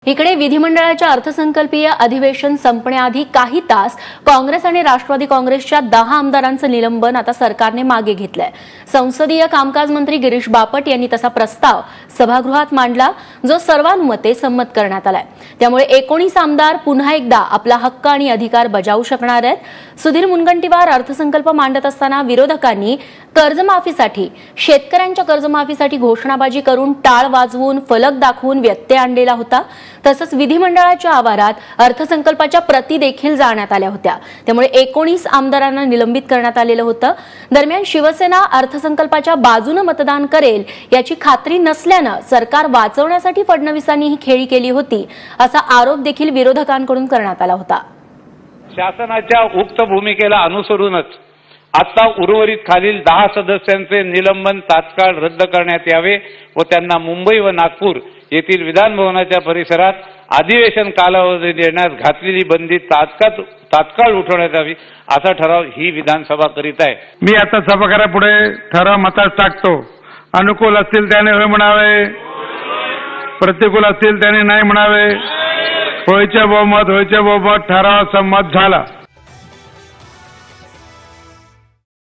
इकडे विधिमंडळाच्या अर्थसंकल्पीय अधिवेशन संपण्याआधी काही तास काँग्रेस आणि राष्ट्रवादी काँग्रेसच्या 10 आमदारांचं निलंबन आता सरकारने मागे घेतलंय। संसदीय कामकाज मंत्री गिरीश बापट यांनी तसा प्रस्ताव सभागृहात मांडला, जो सर्वानुमते संमत करण्यात आलाय। त्यामुळे 19 आमदार पुन्हा एकदा आपला हक्क आणि अधिकार बजावू शकणार आहेत। सुधीर मुनगंटीवार अर्थसंकल्प मांडत असताना विरोधकांनी कर्जमाफीसाठी, शेतकऱ्यांच्या कर्जमाफीसाठी घोषणाबाजी करून, टाळ वाजवून, फलक दाखवून व्यत्यय आणलेला होता। तसंच विधिमंडळाच्या आवारात अर्थसंकल्पाच्या प्रती देखील जाळण्यात आल्या होत्या। त्यामुळे 19 आमदारांना निलंबित करण्यात आलेलं होतं। दरम्यान शिवसेना अर्थसंकल्पाच्या बाजूने मतदान करेल याची खात्री नसल्यानं सरकार वाचवण्यासाठी फडणवीसांनी ही खेळी केली होती, असा आरोप देखील विरोधकांकडून करण्यात आला होता। शासनाच्या उक्त भूमिकेला अनुसरूनच आता उर्वरित खालील 10 सदस्यांचे निलंबन तात्काळ रद्द करण्यात यावे व त्यांना मुंबई व नागपूर येथील विधान भवनाच्या परिसरात अधिवेशन कालावधी देण्यास घातलेली बंदी तात्काळ उठवण्यात यावी, असा ठराव ही विधानसभा करीत आहे। मी आता सभागृहापुढे ठराव मतात टाकतो। अनुकूल असतील त्याने होय म्हणावे, प्रतिकूल असतील त्याने नाही म्हणावे। होयचे बहुमत ठराव संमत झाला।